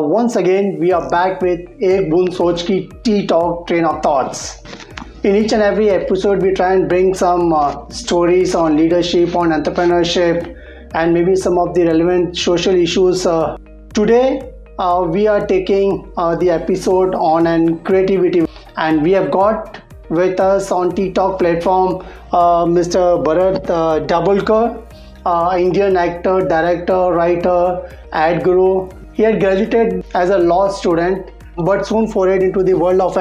Once again, we are back with Ek Bund Soch Ki Tea Talk Train of Thoughts. In each and every episode, we try and bring some stories on leadership, on entrepreneurship, and maybe some of the relevant social issues. Today, we are taking the episode on creativity, and we have got with us on Tea Talk platform Mr. Bharat Dabholkar, Indian actor, director, writer, ad guru. He had graduated as a law student, but soon forayed into the world of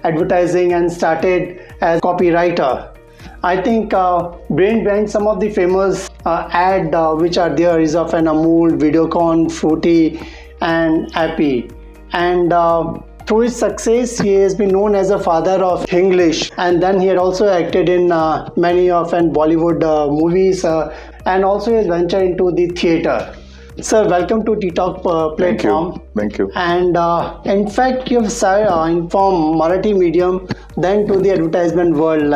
advertising and started as copywriter. I think brain behind some of the famous ad which are there is of an Amul, Videocon, Fruity, and Appy. And through his success, he has been known as a father of HINGLISH, and then he had also acted in many of Bollywood movies, and also has ventured into the theatre. Sir, welcome to Tea Talk platform. Thank you. And in fact, you've started from Marathi medium, then to the advertisement world.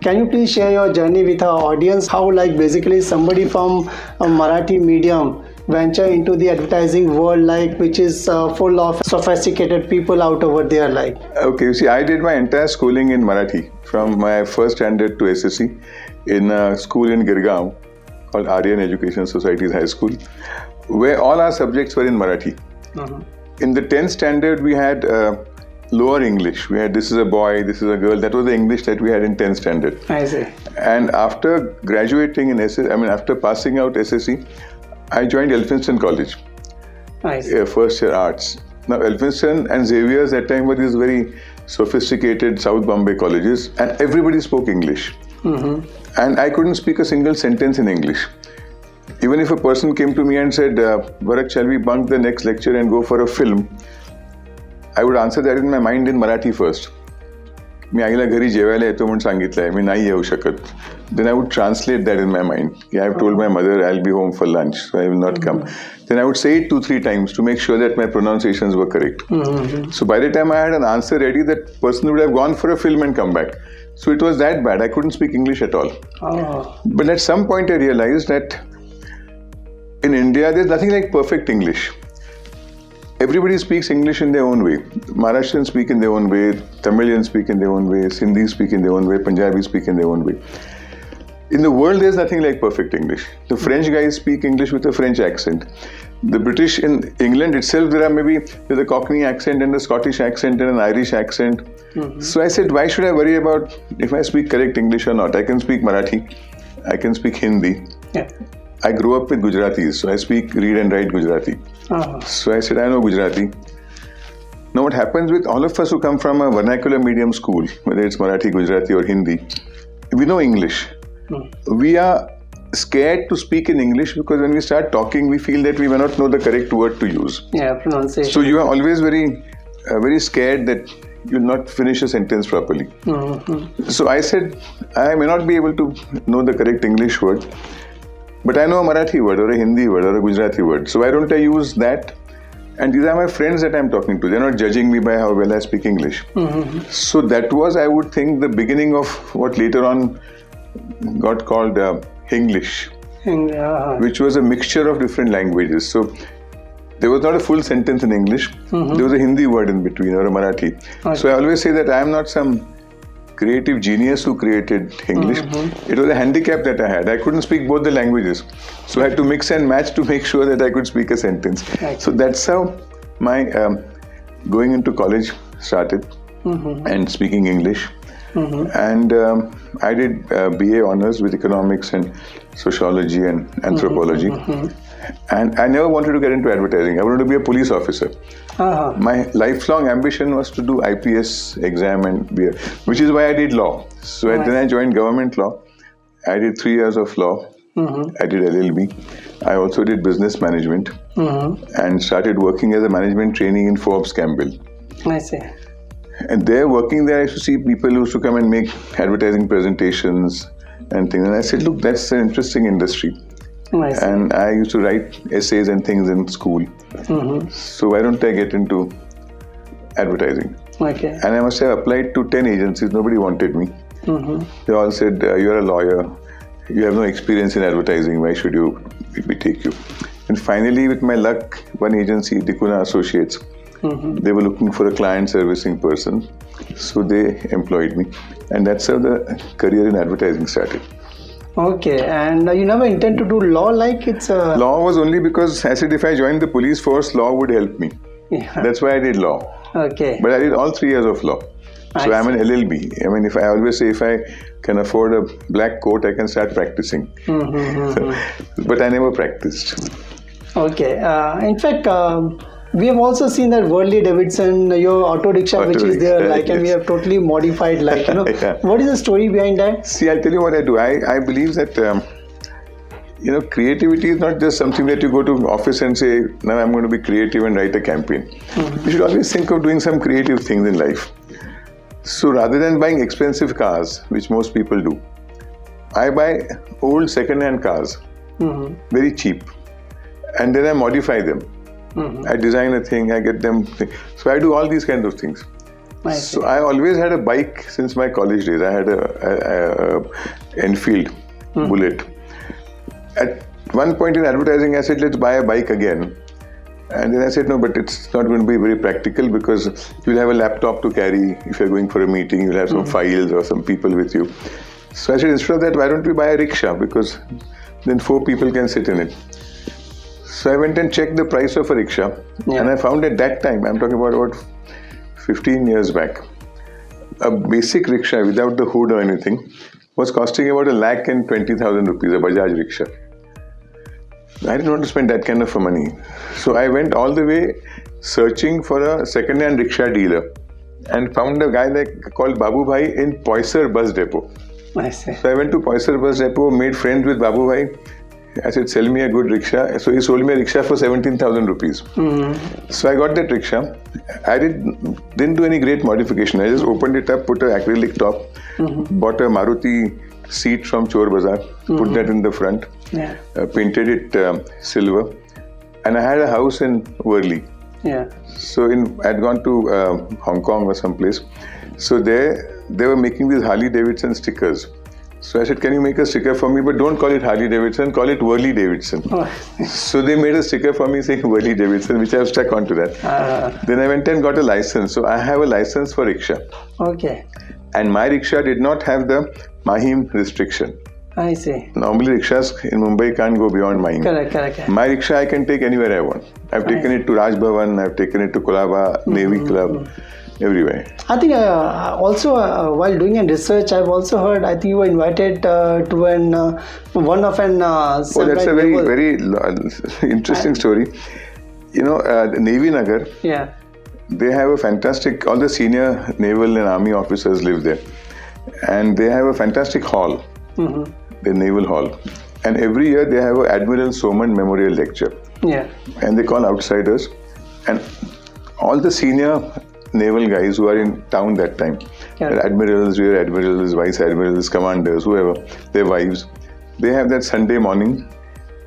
Can you please share your journey with our audience? How, basically, somebody from a Marathi medium venture into the advertising world, which is full of sophisticated people out over there, Okay, you see, I did my entire schooling in Marathi from my first standard to SSC in a school in Girgaon called Aryan Education Society's High School, where all our subjects were in Marathi. Uh-huh. In the 10th standard, we had lower English. We had this is a boy, this is a girl. That was the English that we had in 10th standard. I see. And after graduating in after passing out SSC, I joined Elphinstone College. I see. First year arts. Now, Elphinstone and Xavier's at that time were these very sophisticated South Bombay colleges, and everybody spoke English. Mm-hmm. And I couldn't speak a single sentence in English. Even if a person came to me and said, Bharat, shall we bunk the next lecture and go for a film? I would answer that in my mind in Marathi first. मी आईला घरी जेवायला येतो म्हणून सांगितलंय, मी नाही येऊ शकत. Then I would translate that in my mind. I have told my mother I'll be home for lunch, so I will not come. Then I would say it 2-3 times to make sure that my pronunciations were correct. Mm-hmm. So by the time I had an answer ready, that person would have gone for a film and come back. So it was that bad. I couldn't speak English at all. Oh. But at some point I realized that in India there's nothing like perfect English. Everybody speaks English in their own way. Maharashtrians speak in their own way, Tamilians speak in their own way, Sindhi speak in their own way, Punjabi speak in their own way. In the world, there's nothing like perfect English. The French guys speak English with a French accent. The British in England itself, there's a Cockney accent and a Scottish accent and an Irish accent. Mm-hmm. So I said, why should I worry about if I speak correct English or not? I can speak Marathi, I can speak Hindi. Yeah. I grew up with Gujaratis, so I read and write Gujarati. Uh-huh. So I said, I know Gujarati. Now what happens with all of us who come from a vernacular medium school, whether it's Marathi, Gujarati or Hindi, we know English. We are scared to speak in English because when we start talking, we feel that we may not know the correct word to use. Yeah, pronunciation. So you are always very, very scared that you'll not finish a sentence properly. Mm-hmm. So I said, I may not be able to know the correct English word, but I know a Marathi word or a Hindi word or a Gujarati word. So why don't I use that? And these are my friends that I'm talking to. They're not judging me by how well I speak English. Mm-hmm. So that was, I would think, the beginning of what later on got called HINGLISH, which was a mixture of different languages. So there was not a full sentence in English. Mm-hmm. There was a Hindi word in between or a Marathi. Okay. So I always say that I am not some creative genius who created English. Mm-hmm. It was a handicap that I had. I couldn't speak both the languages. So I had to mix and match to make sure that I could speak a sentence. Okay. So that's how my going into college started, mm-hmm. and speaking English. Mm-hmm. And I did BA honors with economics and sociology and anthropology. Mm-hmm. And I never wanted to get into advertising. I wanted to be a police officer. Uh-huh. My lifelong ambition was to do IPS exam and be which is why I did law. So then I joined government law. I did 3 years of law. Mm-hmm. I did LLB. I also did business management, mm-hmm. and started working as a management trainee in Forbes Campbell. I see. And working there, I used to see people who used to come and make advertising presentations and things. And I said, look, that's an interesting industry. Nice. And I used to write essays and things in school. Mm-hmm. So why don't I get into advertising? Okay. And I must have applied to 10 agencies. Nobody wanted me. Mm-hmm. They all said, you're a lawyer. You have no experience in advertising. Why should we take you? And finally, with my luck, one agency, Dikuna Associates, they were looking for a client servicing person. So they employed me. And that's how the career in advertising started. Okay, and you never intend to do law like it's a... Law was only because I said if I joined the police force, law would help me. Yeah. That's why I did law. Okay. But I did all 3 years of law. So I'm an LLB. I mean, if I always say if I can afford a black coat, I can start practicing. But I never practiced. Okay. In fact, we have also seen that WORLI Davidson, your auto rickshaw, which is there, like, and we have totally modified, like, you know. Yeah. What is the story behind that? See, I'll tell you what I do. I believe that, creativity is not just something that you go to office and say, now I'm going to be creative and write a campaign. You should always think of doing some creative things in life. So rather than buying expensive cars, which most people do, I buy old second-hand cars, very cheap, and then I modify them. I design a thing, I get them. So I do all these kinds of things. So I always had a bike since my college days. I had a Enfield Bullet. At one point in advertising, I said, let's buy a bike again. And then I said, no, but it's not going to be very practical because you'll have a laptop to carry. If you're going for a meeting, you'll have some files or some people with you. So I said, instead of that, why don't we buy a rickshaw? Because then 4 people can sit in it. So I went and checked the price of a rickshaw. And I found at that time, I'm talking about 15 years back, a basic rickshaw without the hood or anything was costing about 1,20,000 rupees, a Bajaj rickshaw. I didn't want to spend that kind of money. So I went all the way searching for a second-hand rickshaw dealer and found a guy called Babu Bhai in Poisar bus depot. I see. So I went to Poisar bus depot, made friends with Babu Bhai. I said, sell me a good rickshaw. So he sold me a rickshaw for 17,000 rupees. So I got that rickshaw. I didn't do any great modification. I just opened it up, put an acrylic top, bought a Maruti seat from Chor Bazaar, put that in the front, painted it silver, and I had a house in Worli. So I'd gone to Hong Kong or someplace. So there they were making these Harley Davidson stickers. So I said, can you make a sticker for me? But don't call it Harley Davidson, call it WORLI Davidson. So they made a sticker for me saying WORLI Davidson, which I've stuck onto that. Then I went and got a license. So I have a license for rickshaw. Okay. And my rickshaw did not have the Mahim restriction. I see. Normally rickshaws in Mumbai can't go beyond Mahim. Correct. My rickshaw I can take anywhere I want. I've taken it to Raj Bhavan, I've taken it to Kolaba, Navy Club, everywhere. I think also while doing a research, I've also heard, I think you were invited to one of an... that's a very interesting story. You know, Navy Nagar, they have a fantastic, all the senior naval and army officers live there. And they have a fantastic hall, the Naval Hall. And every year they have an Admiral Soman Memorial Lecture. And they call outsiders. And all the senior naval guys who are in town that time, admirals, rear admirals, vice admirals, commanders, whoever, their wives, they have that Sunday morning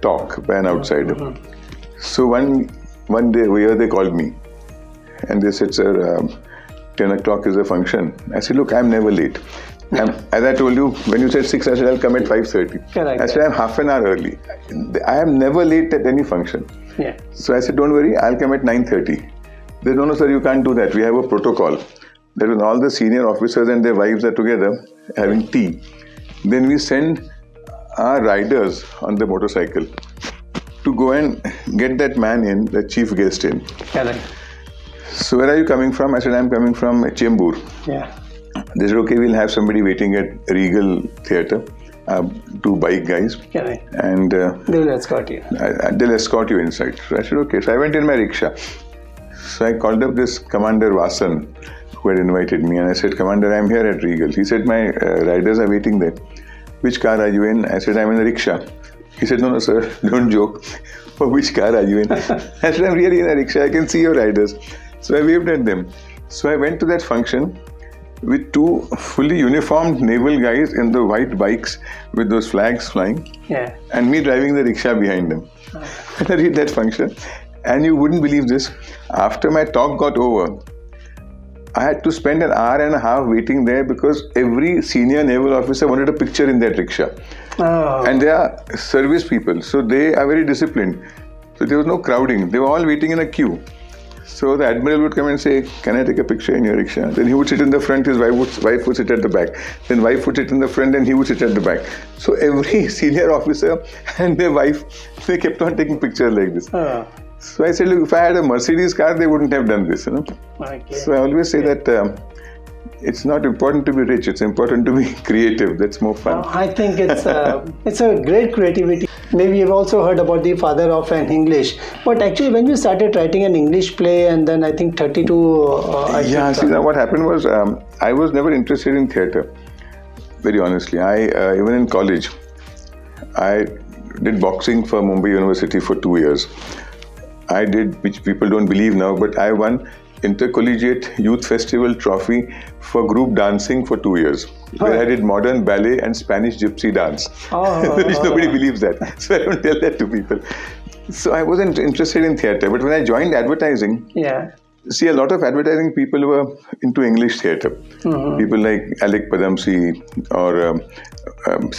talk by an outsider. So one day, they called me and they said, sir, 10 o'clock is a function. I said, look, I'm never late. As I told you, when you said 6, I said, I'll come at 5:30. I said, I'm half an hour early. I am never late at any function. So I said, don't worry, I'll come at 9:30. They said, no, sir, you can't do that. We have a protocol. That when all the senior officers and their wives are together having tea, then we send our riders on the motorcycle to go and get that man in, the chief guest in. So where are you coming from? I said, I'm coming from Chembur. They said, okay, we'll have somebody waiting at Regal Theatre, 2 bike guys. And they'll escort you. They'll escort you inside. So I said, okay. So I went in my rickshaw. So I called up this Commander Vasan who had invited me and I said, Commander, I'm here at Regal. He said, my riders are waiting there. Which car are you in? I said, I'm in a rickshaw. He said, no, sir, don't joke. For which car are you in? I said, I'm really in a rickshaw. I can see your riders. So I waved at them. So I went to that function with 2 fully uniformed naval guys in the white bikes with those flags flying. And me driving the rickshaw behind them. I did that function. And you wouldn't believe this. After my talk got over, I had to spend an hour and a half waiting there because every senior naval officer wanted a picture in that rickshaw. And they are service people, so they are very disciplined. So there was no crowding. They were all waiting in a queue. So the admiral would come and say, "Can I take a picture in your rickshaw?" Then he would sit in the front, his wife would sit at the back. Then wife would sit in the front and he would sit at the back. So every senior officer and their wife, they kept on taking pictures like this. So I said, look, if I had a Mercedes car, they wouldn't have done this, Okay. So I always say that it's not important to be rich, it's important to be creative. That's more fun. I think it's a great creativity. Maybe you've also heard about the father of an English. But actually, when you started writing an English play, and then I think 32... Now what happened was, I was never interested in theatre, very honestly. I even in college, I did boxing for Mumbai University for 2 years. I did, which people don't believe now, but I won Intercollegiate Youth Festival trophy for group dancing for 2 years, where I did modern ballet and Spanish gypsy dance, which nobody believes that. So I don't tell that to people. So I wasn't interested in theatre, but when I joined advertising, see, a lot of advertising people were into English theatre. People like Alec Padamsee or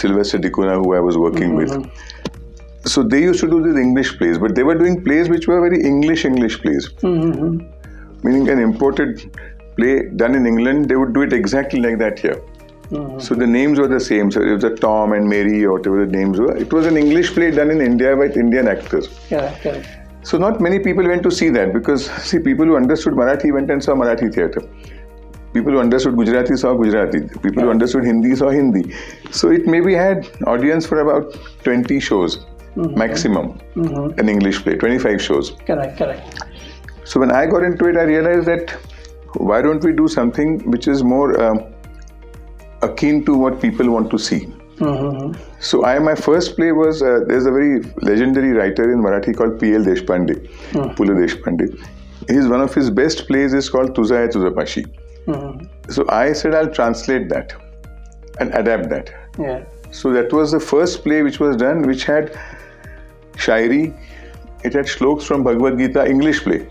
Sylvester Dicuna, who I was working with. So they used to do these English plays, but they were doing plays which were very English plays. Meaning an imported play done in England, they would do it exactly like that here. So the names were the same. So it was a Tom and Mary or whatever the names were. It was an English play done in India by Indian actors. So not many people went to see that because, see, people who understood Marathi went and saw Marathi theatre. People who understood Gujarati saw Gujarati. People who understood Hindi saw Hindi. So it maybe had audience for about 20 shows maximum, an English play, 25 shows. Correct. So when I got into it, I realized that why don't we do something which is more akin to what people want to see. So my first play was, there's a very legendary writer in Marathi called P.L. Deshpande, Pula Deshpande. One of his best plays is called Tuja Hai Tuja Pashi. So I said I'll translate that and adapt that. So that was the first play which was done, which had Shairi, it had shloks from Bhagavad Gita, English play,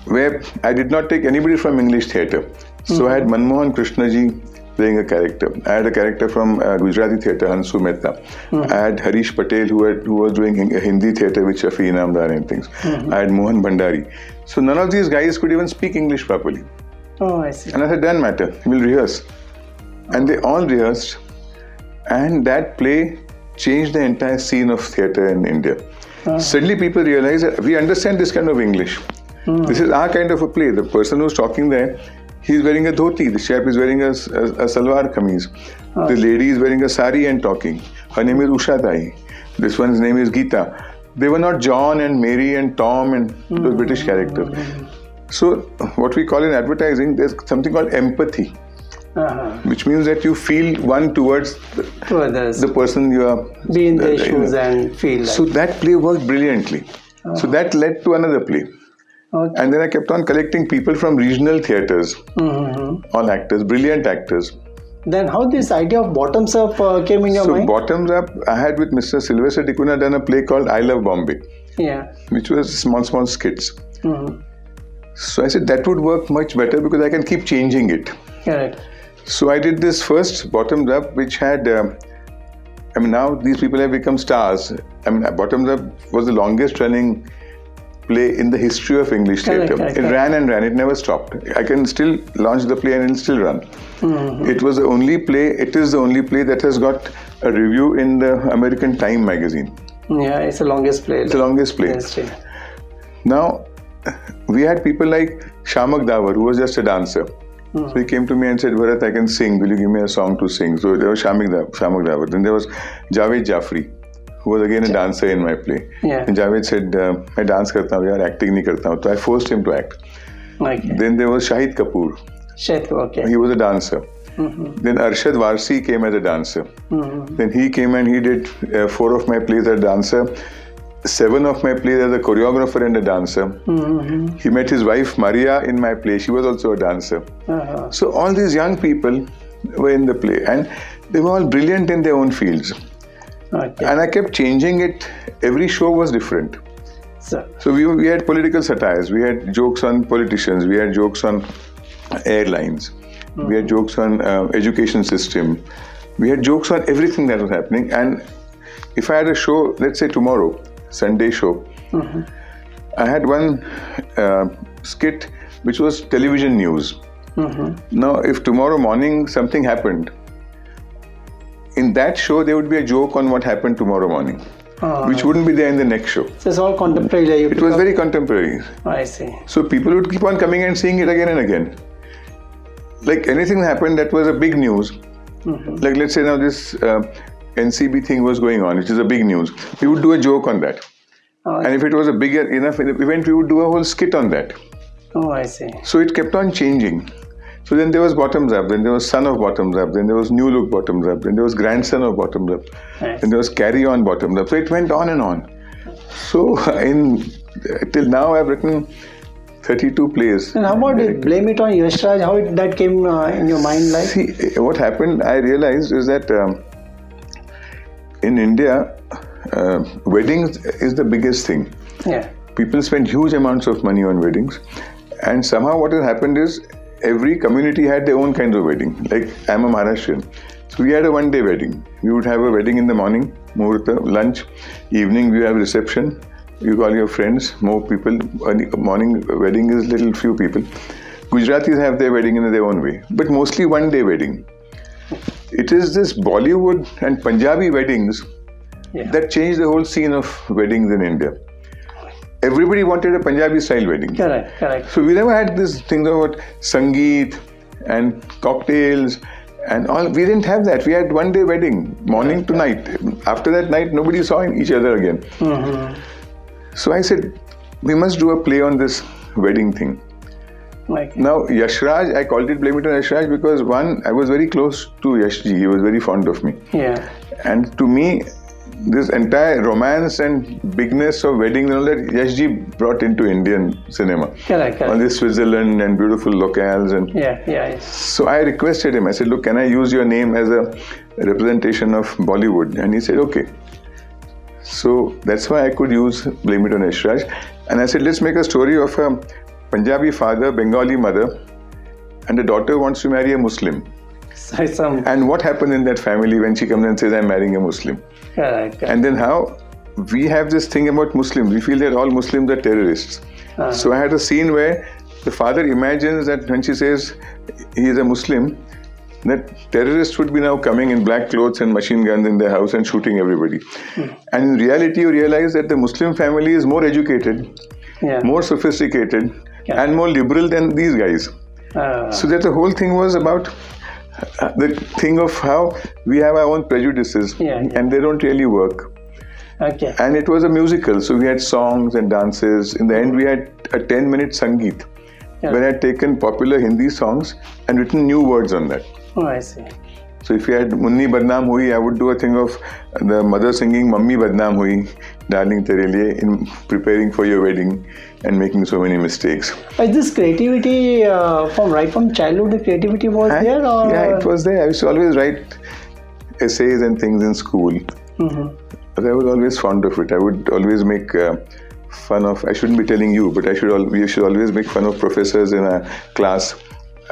where I did not take anybody from English theatre. So I had Manmohan Krishnaji playing a character. I had a character from Gujarati theatre, Hansu Mehta. I had Harish Patel, who was doing Hindi theatre with Shafi Inamdar and things. I had Mohan Bhandari. So none of these guys could even speak English properly. I see. And I said, doesn't matter, we'll rehearse. And they all rehearsed. And that play changed the entire scene of theatre in India. Suddenly people realized that we understand this kind of English. This is our kind of a play. The person who's talking there, he's wearing a dhoti. The chap is wearing a salwar kameez. The lady is wearing a sari and talking. Her name is Usha Tai. This one's name is Geeta. They were not John and Mary and Tom and those British characters. So what we call in advertising, there's something called empathy. Which means that you feel one towards the person you are. Be in their shoes and feel like. So that play worked brilliantly. So that led to another play. And then I kept on collecting people from regional theatres, all actors, brilliant actors. Then how this idea of bottoms up came in your mind? So bottoms up, I had with Mr. Sylvester Dicuna done a play called I Love Bombay, which was small skits. So I said that would work much better because I can keep changing it. Correct. So I did this first bottoms up, which had, now these people have become stars. Bottoms up was the longest running play in the history of English theatre. It ran and ran, it never stopped. I can still launch the play and it'll still run. It was the only play, it is the only play that has got a review in the American Time magazine. It's the longest play. It's the longest play. Now, we had people like Shamak Davar, who was just a dancer. So he came to me and said, Bharat, I can sing. Will you give me a song to sing? So there was Shamak Davar. Then there was Javed Jafri, who was again a dancer in my play. And Javed said, I dance karta hu, yaar, acting nahi karta hu. So I forced him to act. Then there was Shahid Kapoor. He was a dancer. Then Arshad Varsi came as a dancer. Then he came and he did 4 of my plays as a dancer. 7 of my plays as a choreographer and a dancer. He met his wife Maria in my play. She was also a dancer. So all these young people were in the play and they were all brilliant in their own fields. And I kept changing it. Every show was different. So we had political satires. We had jokes on politicians. We had jokes on airlines. We had jokes on education system. We had jokes on everything that was happening. And if I had a show, let's say tomorrow, Sunday show, I had one skit which was television news. Now, if tomorrow morning something happened, in that show there would be a joke on what happened tomorrow morning, which wouldn't be there in the next show. So it's all contemporary. It was very contemporary. I see. So people would keep on coming and seeing it again and again. Like anything happened that was a big news. Like let's say now this NCB thing was going on, which is a big news. We would do a joke on that. And if it was a big enough event, we would do a whole skit on that. Oh, I see. So it kept on changing. So then there was Bottoms Up, then there was Son of Bottoms Up, then there was New Look Bottoms Up, then there was Grandson of Bottoms Up, then there was Carry On Bottoms Up. So it went on and on. So till now I've written 32 plays. And how about it? Blame it on Yash Raj? How that came in your mind? Like, see, what happened, I realized is that in India, weddings is the biggest thing. Yeah. People spend huge amounts of money on weddings, and somehow what has happened is every community had their own kinds of wedding. Like I'm a Maharashtrian, so we had a one-day wedding. We would have a wedding in the morning, muhurta, lunch, evening we have reception. You call your friends, more people. Morning wedding is little few people. Gujaratis have their wedding in their own way, but mostly one-day wedding. It is this Bollywood and Punjabi weddings that changed the whole scene of weddings in India. Everybody wanted a Punjabi style wedding. Correct. So we never had this thing about Sangeet and cocktails and all. We didn't have that. We had one day wedding, morning to night. After that night, nobody saw each other again. So I said, we must do a play on this wedding thing. Now, Yash Raj, I called it Blame It on Yash Raj because one, I was very close to Yash ji. He was very fond of me. Yeah. And to me, this entire romance and bigness of weddings and all that, Yash ji brought into Indian cinema. Correct. All this Switzerland and beautiful locales. And yeah. So I requested him, I said, look, can I use your name as a representation of Bollywood? And he said, okay. So that's why I could use Blame It on Yash Raj. And I said, let's make a story of a Punjabi father, Bengali mother, and the daughter wants to marry a Muslim. And what happened in that family when she comes and says, I'm marrying a Muslim? Correct. And then how we have this thing about Muslims. We feel that all Muslims are terrorists. So I had a scene where the father imagines that when she says he is a Muslim, that terrorists would be now coming in black clothes and machine guns in their house and shooting everybody. And in reality, you realize that the Muslim family is more educated, more sophisticated, and more liberal than these guys. So that the whole thing was about the thing of how we have our own prejudices and they don't really work. Okay. And it was a musical, so we had songs and dances. In the end, we had a 10-minute Sangeet where I had taken popular Hindi songs and written new words on that. Oh, I see. So if you had Munni Badnaam Hui, I would do a thing of the mother singing Mammi Badnaam Hui, Darling Tere Liye, in preparing for your wedding and making so many mistakes. Is this creativity right from childhood, the creativity was there? Or? Yeah, it was there. I used to always write essays and things in school. But I was always fond of it. I would always make fun of, I shouldn't be telling you, but we should always make fun of professors in a class,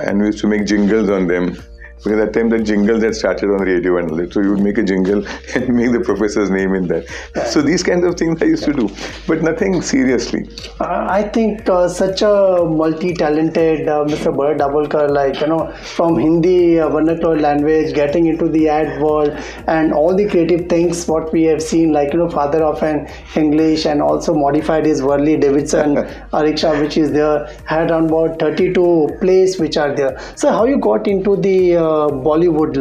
and we used to make jingles on them. Because at that time, the jingles had started on radio and all that. So you would make a jingle and make the professor's name in that. So these kinds of things I used to do, but nothing seriously. I think such a multi-talented Mr. Bharat Dabholkar, from Hindi vernacular language, getting into the ad world and all the creative things what we have seen, father of an English and also modified his WORLI Davidson rickshaw which is there, had around about 32 plays which are there. So how you got into the Bollywood,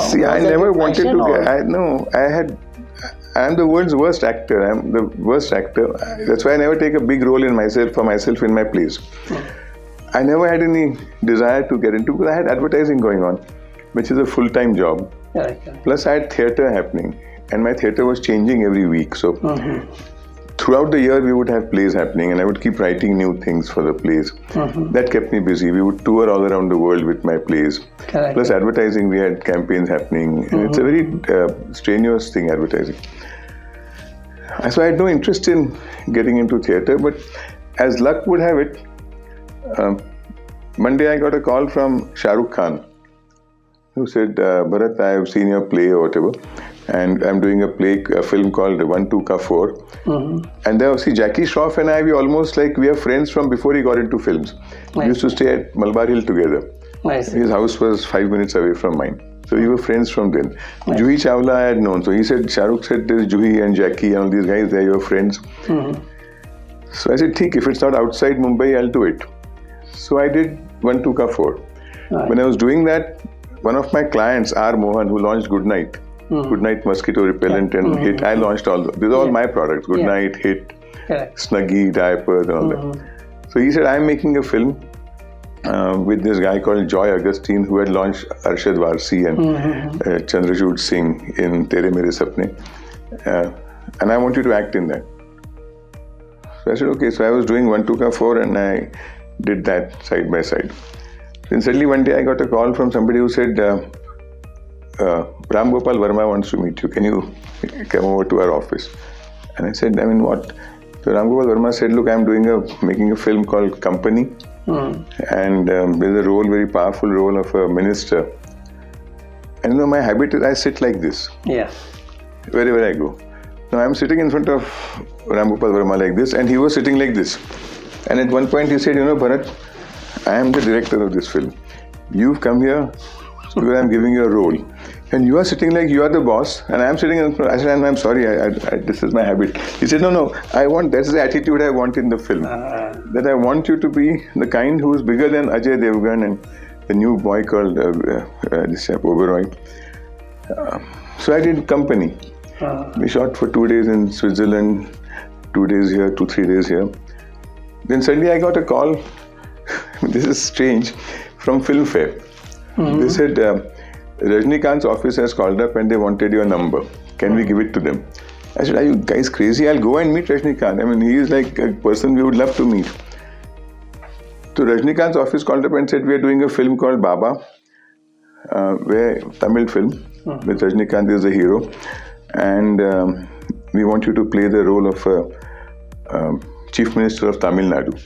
See, I never wanted to get, I am the world's worst actor. I am the worst actor. That's why I never take a big role for myself in my plays. I never had any desire to get into, because I had advertising going on, which is a full-time job. Plus I had theatre happening, and my theatre was changing every week. So throughout the year we would have plays happening, and I would keep writing new things for the plays. That kept me busy. We would tour all around the world with my plays. Plus advertising, we had campaigns happening. And it's a very strenuous thing, advertising. So I had no interest in getting into theatre, but as luck would have it, one day I got a call from Shah Rukh Khan, who said, Bharat, I have seen your play or whatever. and I'm doing a film called 1 2 Ka 4. And there, see, Jackie Shroff and I, we are friends from before he got into films. We used to stay at Malabar Hill together. Nice. His house was 5 minutes away from mine. So we were friends from then. Juhi Chawla I had known. So he said, Shahrukh said, there's Juhi and Jackie and all these guys, they're your friends. So I said, Theek, if it's not outside Mumbai, I'll do it. So I did 1 2 Ka 4. When I was doing that, one of my clients, R. Mohan, who launched Goodnight, Goodnight mosquito repellent and Hit, I launched all those. These are all my products, Goodnight, Hit, Snuggie, diapers and all that. So he said, I'm making a film with this guy called Joy Augustine, who had launched Arshad Varsi and Chandrajot Singh in Tere Mere Sapne. And I want you to act in that. So I said, okay. So I was doing 1 2 Ka 4 and I did that side by side. Then suddenly one day I got a call from somebody who said, Ram Gopal Verma wants to meet you. Can you come over to our office? And I said, I mean, what? So Ram Gopal Verma said, look, I'm making a film called Company. And there's a very powerful role of a minister. And you know, my habit is I sit like this. Yeah. Wherever I go. Now I'm sitting in front of Ram Gopal Verma like this, and he was sitting like this. And at one point he said, you know, Bharat, I am the director of this film. You've come here because I'm giving you a role. And you are sitting like you are the boss, and I am sitting in front. I said, I'm sorry, this is my habit. He said, no, that's the attitude I want in the film. That I want you to be the kind who is bigger than Ajay Devgan and the new boy called Oberoi. So I did Company. We shot for 2 days in Switzerland, 2 days here, 2-3 days here. Then suddenly I got a call, this is strange, from Filmfare. They said, Rajnikant's office has called up and they wanted your number. Can we give it to them? I said, are you guys crazy? I'll go and meet Rajnikant. I mean, he is like a person we would love to meet. So Rajnikant's office called up and said, we are doing a film called Baba, where Tamil film, with Rajnikant is the hero. And we want you to play the role of Chief Minister of Tamil Nadu.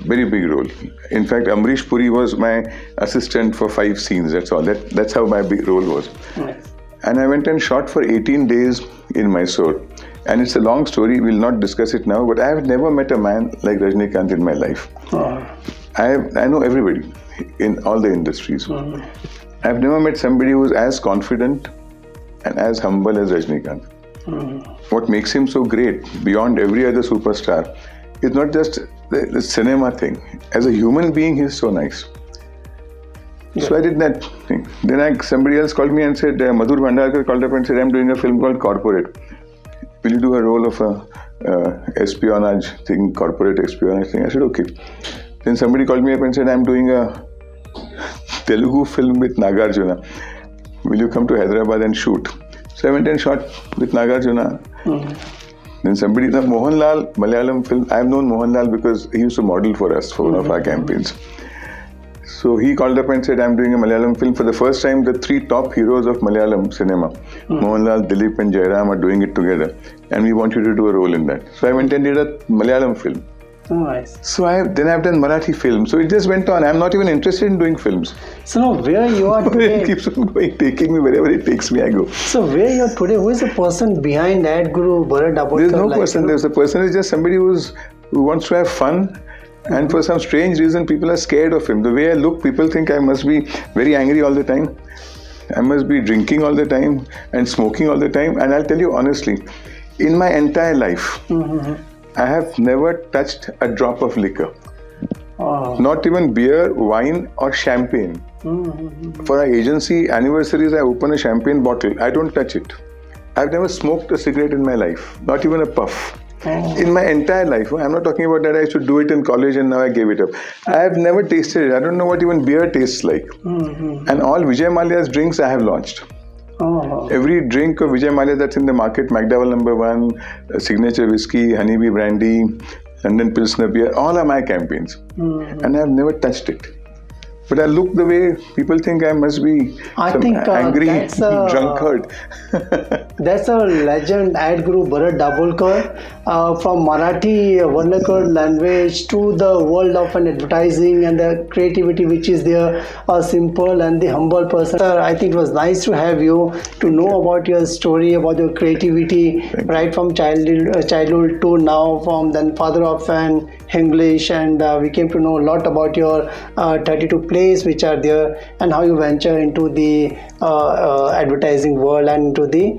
Very big role. In fact, Amrish Puri was my assistant for 5 scenes. That's all. That's how my big role was. Nice. And I went and shot for 18 days in Mysore. And it's a long story. We'll not discuss it now. But I have never met a man like Rajnikant in my life. I know everybody in all the industries. I've never met somebody who's as confident and as humble as Rajnikant. What makes him so great beyond every other superstar is not just the cinema thing. As a human being, he's so nice. So I did that thing. Then somebody else called me and said, Madhur Bhandarkar called up and said, I'm doing a film called Corporate. Will you do a role of a espionage thing, corporate espionage thing? I said, okay. Then somebody called me up and said, I'm doing a Telugu film with Nagarjuna. Will you come to Hyderabad and shoot? So I went and shot with Nagarjuna. Then somebody, the Mohanlal Malayalam film, I've known Mohanlal because he used to model for us for one of our campaigns. So he called up and said, I'm doing a Malayalam film. For the first time, the 3 top heroes of Malayalam cinema, Mohanlal, Dilip and Jairam are doing it together. And we want you to do a role in that. So I went and did a Malayalam film. Oh, nice. So then I've done Marathi films. So it just went on. I'm not even interested in doing films. So now where you are today? It keeps on going, taking me wherever it takes me, I go. So where you are today? Who is the person behind Ad Guru Bharat Dabholkar? There's no person. There's a person is just somebody who wants to have fun. And for some strange reason, people are scared of him. The way I look, people think I must be very angry all the time. I must be drinking all the time and smoking all the time. And I'll tell you honestly, in my entire life, I have never touched a drop of liquor. Not even beer, wine or champagne. For our agency anniversaries, I open a champagne bottle. I don't touch it. I've never smoked a cigarette in my life, not even a puff. In my entire life. I'm not talking about that I should do it in college and now I gave it up. I have never tasted it. I don't know what even beer tastes like. And all Vijay Mallya's drinks I have launched. Every drink of Vijay Mallya that's in the market, McDowell No. 1, Signature Whiskey, Honeybee Brandy, London Pilsner Beer, all are my campaigns. And I have never touched it. But I look the way people think I must be some angry drunkard. That's a legend ad guru Bharat Dabholkar, from Marathi vernacular language to the world of an advertising and the creativity which is there, a simple and the humble person. Sir, I think it was nice to have you, to know about your story, about your creativity, right from childhood to now, from then father of an English, and we came to know a lot about your 32 plays which are there, and how you venture into the advertising world and into the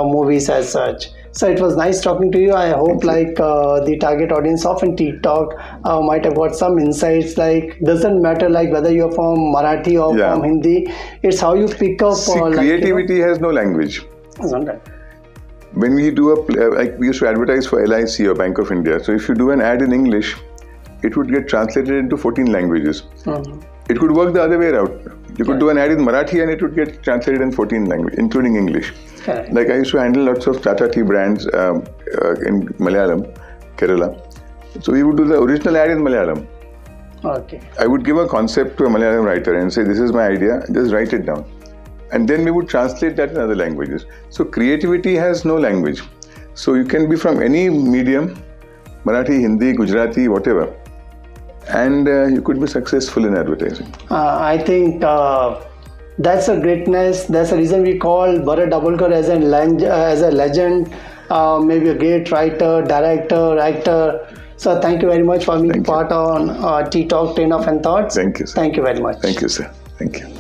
movies as such. So it was nice talking to you. I hope the target audience of Tea Talk might have got some insights. Like, doesn't matter like whether you're from Marathi or from Hindi. It's how you pick up. See, creativity has no language. Isn't it? When we do like we used to advertise for LIC or Bank of India. So if you do an ad in English, it would get translated into 14 languages. It could work the other way around. You could do an ad in Marathi and it would get translated in 14 languages, including English. Like I used to handle lots of Tata tea brands in Malayalam, Kerala. So we would do the original ad in Malayalam. Okay. I would give a concept to a Malayalam writer and say, this is my idea, just write it down. And then we would translate that in other languages. So creativity has no language. So you can be from any medium, Marathi, Hindi, Gujarati, whatever. And you could be successful in advertising. I think that's a greatness. That's the reason we call Bharat Dabholkar as a legend, maybe a great writer, director, actor. So thank you very much for being part on Tea Talk, Train of Thoughts. Thank you, sir. Thank you very much. Thank you, sir. Thank you.